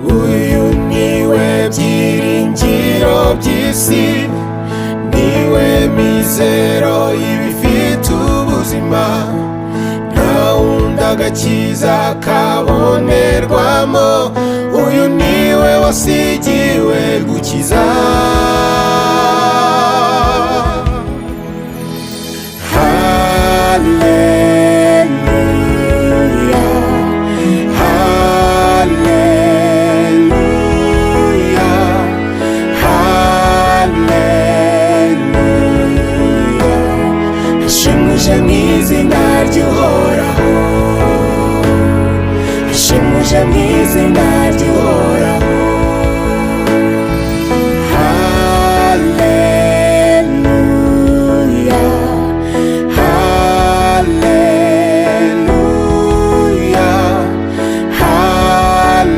uyu niwe byiringiro by'isi, niwe mizero y'ibifite ubuzima, nta wundi agakiza kabonerwamo, uyu niwe wasigiwe gukiza. Hallelujah.